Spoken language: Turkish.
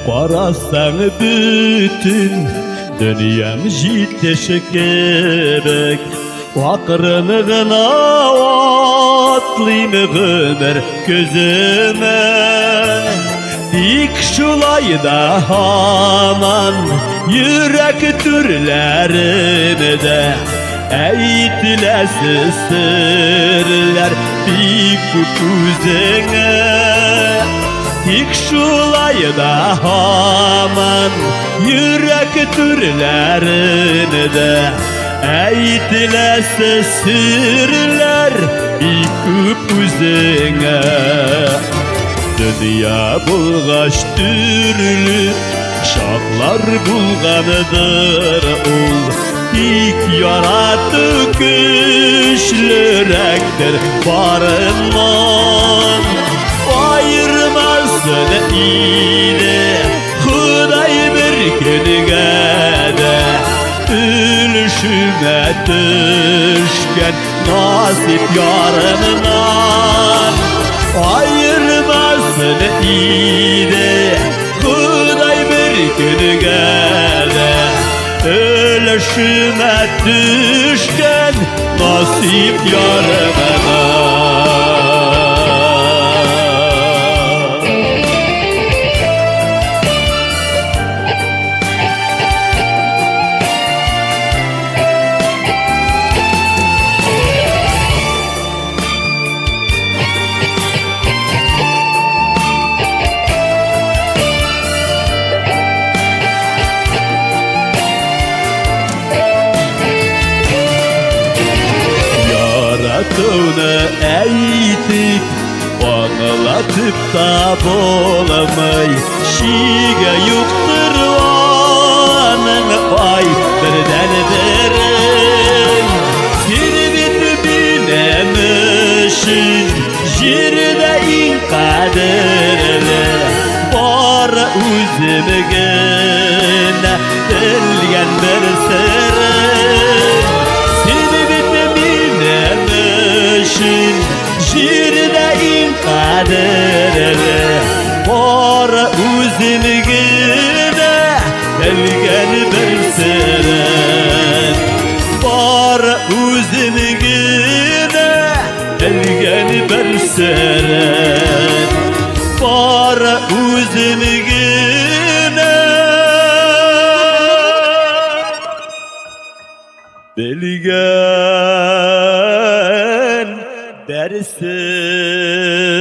Qarasan bütün dünyam jiteşik gerek. Vaqırınığına atlayım ömür gözüme. Dik şulayda haman yürek türlerinde eğitilesi sırlar dik kuzene. Dik şulayda haman yürek türlerinde eğitilesi sırlar dik kuzene. Dünya bulgaç türlü şaklar bulganıdır ol. İlk yaratı güçlürektir barınman. Ayırmasın iyile Huday bir günüge Ölüşüme düşken nasip yarımdan. Ayırmasın iyile Huday bir günüge Ölüşüme düşken nasip yarımdan. Yaratığını eğitip anlatıp da bolamay. Şiga yoktur anın pay birden derin. Sirbit bilemişin jirde in kaderle. Var üzümgene delgen bir serin. Jirde in kaderle var üzümgine delgen bir seren. Var üzümgine delgen bir seren. Var üzümgine delgen dersin.